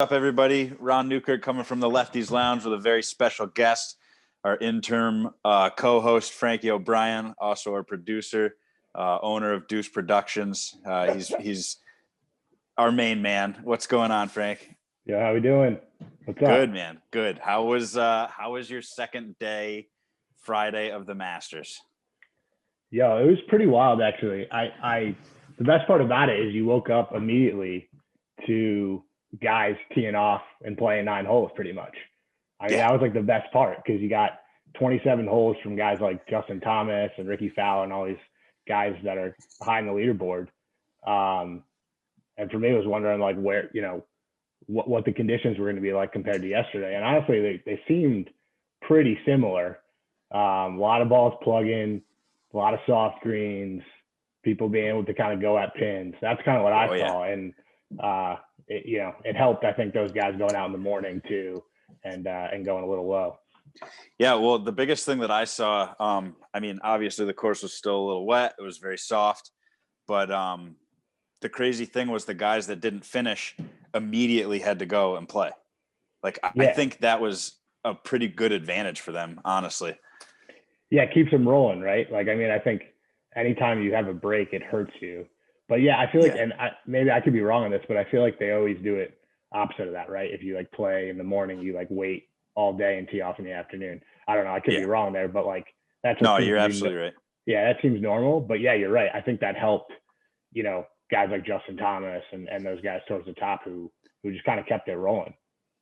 Up, everybody? Ron Newkirk coming from the Lefty's Lounge with a very special guest, our interim co-host Frankie O'Brien, also our producer, owner of Deuce Productions. He's our main man. What's going on, Frank? Yeah, how we doing? What's up? Good, man. Good. How was your second day, Friday of the Masters? Yeah, it was pretty wild actually. The best part about it is you woke up immediately to guys teeing off and playing 9 holes pretty much. I mean, that was like the best part because you got 27 holes from guys like Justin Thomas and Ricky Fowler and all these guys that are high in the leaderboard. And for me, I was wondering like where, what the conditions were going to be like compared to yesterday. And honestly, they seemed pretty similar. A lot of balls plugging, a lot of soft greens, people being able to kind of go at pins. That's kind of what I saw. And, it helped, I think, those guys going out in the morning too and going a little low. Yeah, well, the biggest thing that I saw, obviously the course was still a little wet. It was very soft, but the crazy thing was the guys that didn't finish immediately had to go and play. I think that was a pretty good advantage for them, honestly. Yeah, it keeps them rolling, right? I think anytime you have a break, it hurts you. But yeah, I feel like, maybe I could be wrong on this, but I feel like they always do it opposite of that, right? If you play in the morning, you wait all day and tee off in the afternoon. I don't know. I could be wrong there, but that's no, you're absolutely right. Yeah, that seems normal. But yeah, you're right. I think that helped, guys like Justin Thomas and those guys towards the top who just kind of kept it rolling.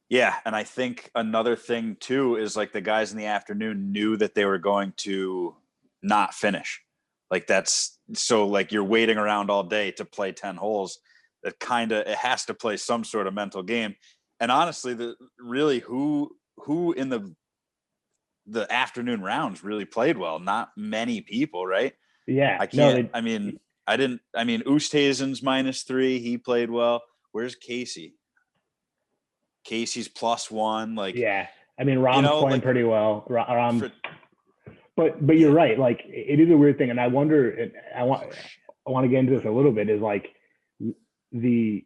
Yeah, and I think another thing too is the guys in the afternoon knew that they were going to not finish. You're waiting around all day to play 10 holes. It has to play some sort of mental game. And honestly, who in the afternoon rounds really played well? Not many people, right? Yeah. Oosthuizen's -3. He played well. Where's Casey? Casey's +1. Yeah. Rom's playing pretty well. But you're right. It is a weird thing. And I wonder, I want to get into this a little bit, is is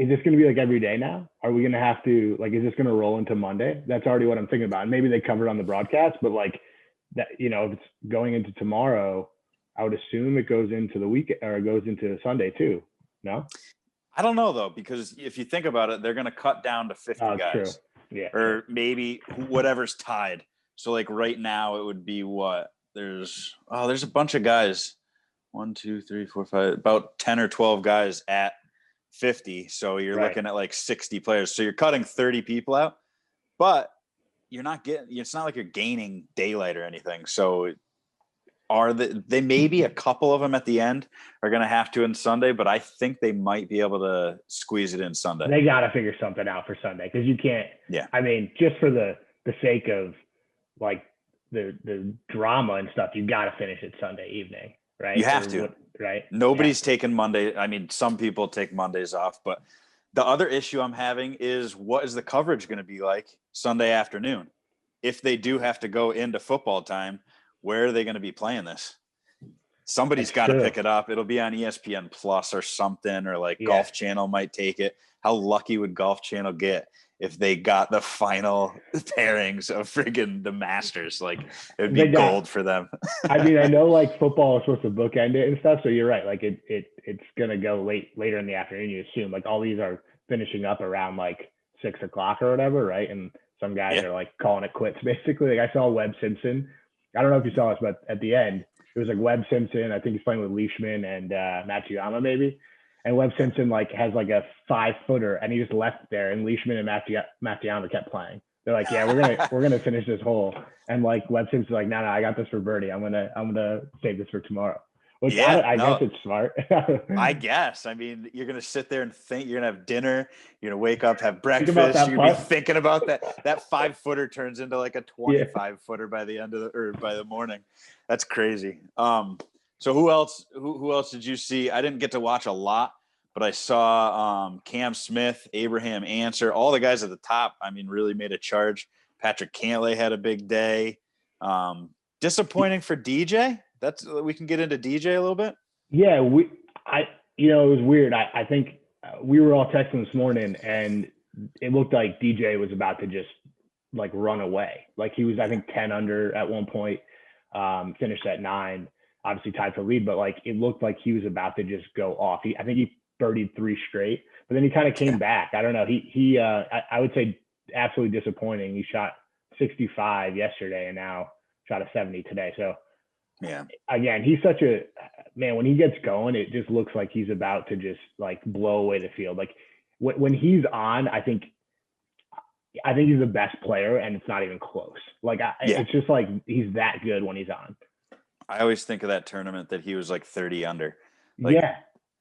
this going to be every day now? Are we going to have to, is this going to roll into Monday? That's already what I'm thinking about. And maybe they covered on the broadcast, but that, if it's going into tomorrow, I would assume it goes into the week or it goes into Sunday too. No? I don't know though, because if you think about it, they're going to cut down to 50 guys. True. Yeah. Or maybe whatever's tied. So right now it would be what? There's a bunch of guys. 1, 2, 3, 4, 5, about 10 or 12 guys at 50. So you're looking at 60 players. So you're cutting 30 people out, but it's not like you're gaining daylight or anything. So they maybe a couple of them at the end are going to have to in Sunday, but I think they might be able to squeeze it in Sunday. They got to figure something out for Sunday. Cause you can't, just for the sake of the drama and stuff, you got to finish it Sunday evening, right? You have to, right? Nobody's taking Monday. Some people take Mondays off, but the other issue I'm having is what is the coverage going to be like Sunday afternoon? If they do have to go into football time, where are they going to be playing this? Somebody's got to pick it up. It'll be on ESPN Plus or something, or Golf Channel might take it. How lucky would Golf Channel get if they got the final pairings of friggin' the Masters? It'd be gold for them. I know football is supposed to bookend it and stuff. So you're right. It's going to go later in the afternoon. You assume all these are finishing up around 6 o'clock or whatever. Right. And some guys are calling it quits basically. I saw Webb Simpson. I don't know if you saw this, but at the end it was Webb Simpson. I think he's playing with Leishman and Matsuyama maybe. And Webb Simpson has a 5-footer, and he just left it there. And Leishman and Matsuyama kept playing. They're we're gonna finish this hole. And Webb Simpson's no, I got this for birdie. I'm gonna save this for tomorrow. Which I guess it's smart. I guess. You're gonna sit there and think. You're gonna have dinner. You're gonna wake up, have breakfast. You're gonna be thinking about that. That 5-footer turns into a 25-footer by the end of by the morning. That's crazy. So who else did you see? I didn't get to watch a lot, but I saw Cam Smith, Abraham Answer, all the guys at the top. Really made a charge. Patrick Cantlay had a big day. Disappointing for DJ. We can get into DJ a little bit. Yeah, it was weird. I think we were all texting this morning, and it looked like DJ was about to just like run away. Like he was, I think 10 under at one point, finished at 9, obviously tied for lead, but like it looked like he was about to just go off. I think he birdied 3 straight, but then he kind of came back. I don't know. I would say absolutely disappointing. He shot 65 yesterday and now shot a 70 today. So yeah, again, he's such a man. When he gets going, it just looks like he's about to just like blow away the field. Like when he's on, I think he's the best player, and it's not even close. Like it's just like he's that good when he's on. I always think of that tournament that he was like 30 under. Like,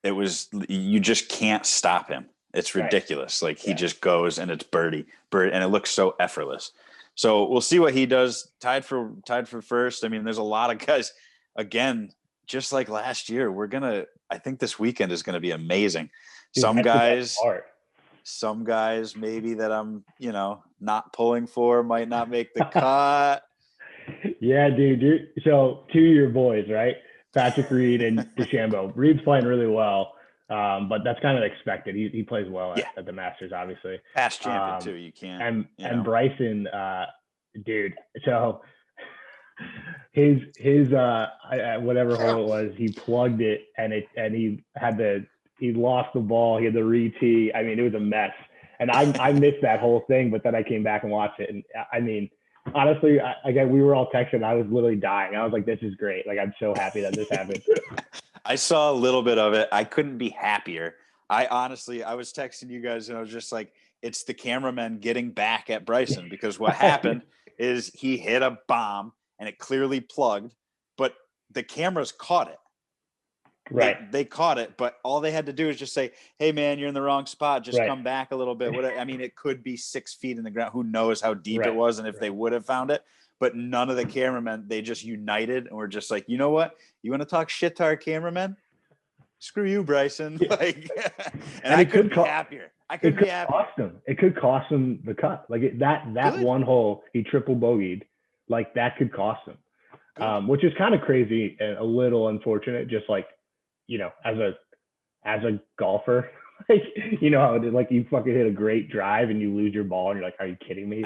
it was, you just can't stop him. It's ridiculous. Like he just goes and it's birdie, and it looks so effortless. So we'll see what he does. Tied for first. I mean, there's a lot of guys. Again, just like last year, I think this weekend is gonna be amazing. Dude, some guys maybe that I'm, not pulling for might not make the cut. Yeah, dude. So 2 of your boys, right? Patrick Reed and DeChambeau. Reed's playing really well, but that's kind of expected. He plays well at the Masters, obviously. Past champion too. You can't. And Bryson, dude. So his whatever hole it was, he plugged it and he lost the ball. He had the re-tee. I mean, it was a mess. And I missed that whole thing, but then I came back and watched it. And I mean, honestly, again, we were all texting. I was literally dying. I was like, this is great. Like, I'm so happy that this happened. I saw a little bit of it. I couldn't be happier. I was texting you guys and I was just like, it's the cameraman getting back at Bryson, because what happened is he hit a bomb and it clearly plugged, but the cameras caught it. Right. They caught it, but all they had to do is just say, hey man, you're in the wrong spot. Just come back a little bit. I mean, it could be 6 feet in the ground. Who knows how deep it was and if they would have found it, but none of the cameramen, they just united and were just like, you know what? You want to talk shit to our cameramen? Screw you, Bryson. Yeah. Like, and I couldn't be happier. It could cost him the cut. Like that one hole, he triple bogeyed. Like that could cost him, which is kind of crazy and a little unfortunate. Just like, as a golfer, like, how it is, like you fucking hit a great drive and you lose your ball and you're like, are you kidding me?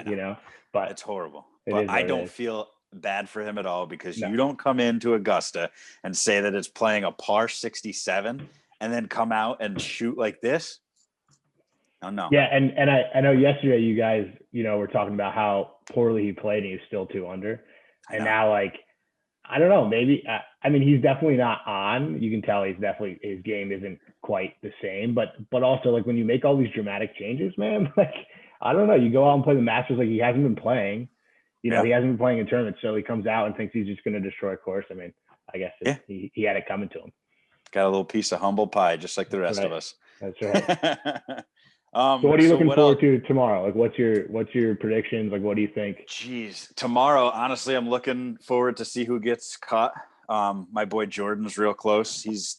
But it's horrible. But I don't feel bad for him at all, because you don't come into Augusta and say that it's playing a par 67 and then come out and shoot like this. Oh, no. Yeah. And I know yesterday you guys, were talking about how poorly he played and he was still 2 under. And now, like, I don't know, maybe, I mean, he's definitely not on. You can tell his game isn't quite the same, but also like when you make all these dramatic changes, man, like, I don't know, you go out and play the Masters, like he hasn't been playing, he hasn't been playing in tournaments. So he comes out and thinks he's just going to destroy a course. I mean, I guess he had it coming to him. Got a little piece of humble pie, just like the rest of us. That's right. So what are you looking forward to tomorrow? Like, what's your predictions? Like, what do you think? Jeez, tomorrow, honestly, I'm looking forward to see who gets cut. My boy Jordan's real close. He's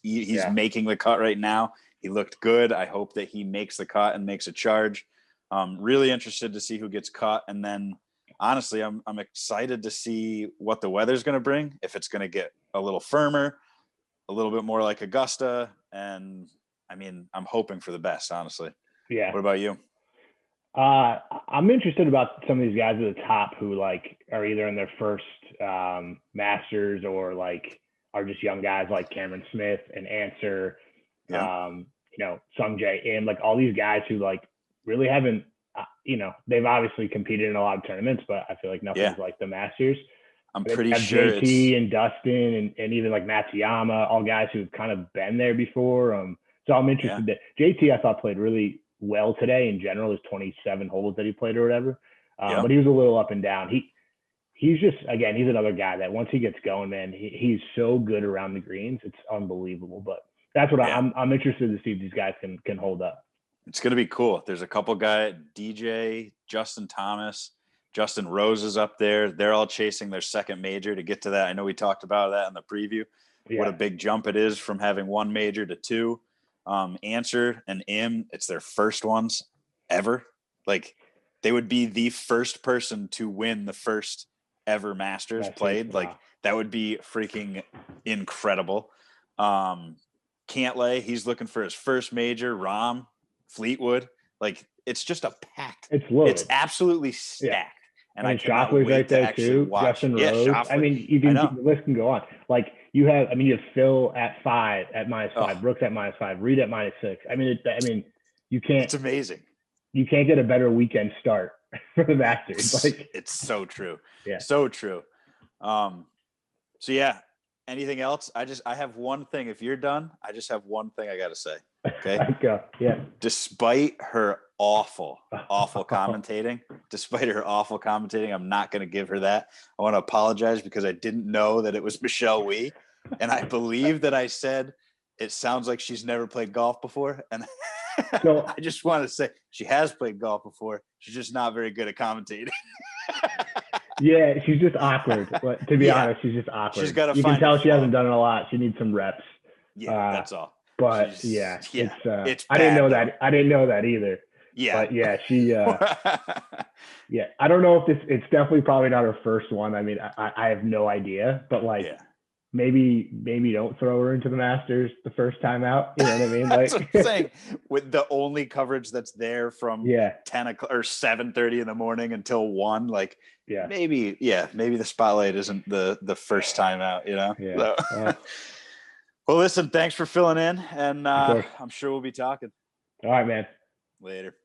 making the cut right now. He looked good. I hope that he makes the cut and makes a charge. Really interested to see who gets cut. And then honestly, I'm excited to see what the weather's going to bring. If it's going to get a little firmer, a little bit more like Augusta. And I mean, I'm hoping for the best, honestly. Yeah. What about you? I'm interested about some of these guys at the top who like are either in their first Masters or like are just young guys like Cameron Smith and Answer, Sung Jae Im, like all these guys who like really haven't, they've obviously competed in a lot of tournaments, but I feel like nothing's like the Masters. I'm pretty sure JT and Dustin and even like Matsuyama, all guys who've kind of been there before. So I'm interested that JT I thought played really well today in general. His 27 holes that he played or whatever, but he was a little up and down. He's just, again, he's another guy that once he gets going, man, he's so good around the greens. It's unbelievable. But that's what I'm interested to see if these guys can hold up. It's going to be cool. There's a couple guys, DJ, Justin Thomas, Justin Rose is up there. They're all chasing their second major to get to that. I know we talked about that in the preview. What a big jump it is from having 1 major to 2. Answer and Im, it's their first ones ever. Like they would be the first person to win the first ever Masters played. Like that would be freaking incredible. Cantlay, he's looking for his first major. Fleetwood, Like it's just a packed. It's loaded. It's absolutely stacked. Yeah. And I mean, I cannot Shockley's wait right to there actually too. watch. Justin Yeah, Rose. Shockley. I mean, you can the list can go on. Like you have Phil at 5 at -5, Brooks at -5, Reed at -6. I mean, you can't. It's amazing. You can't get a better weekend start for the Masters. It's so true. Yeah. So true. So yeah. Anything else? I have one thing. If you're done, I just have one thing I got to say. Okay. Go. Yeah. Despite her awful commentating, I'm not going to give her that. I want to apologize because I didn't know that it was Michelle Wie. And I believe that I said, it sounds like she's never played golf before. And so, I just want to say she has played golf before. She's just not very good at commentating. Yeah, she's just awkward. But to be honest, she's just awkward. She's got to. You can tell she hasn't done it a lot. She needs some reps. Yeah, that's all. But it's I didn't know that. I didn't know that either. Yeah. But yeah, she. Yeah, I don't know if it's definitely probably not her first one. I mean, I have no idea. But maybe don't throw her into the Masters the first time out. You know what I mean? That's what I'm saying. With the only coverage that's there from 10 o'clock or 7:30 in the morning until 1, maybe the spotlight isn't the first time out, you know? Yeah. So. Well, listen, thanks for filling in, and I'm sure we'll be talking. All right, man. Later.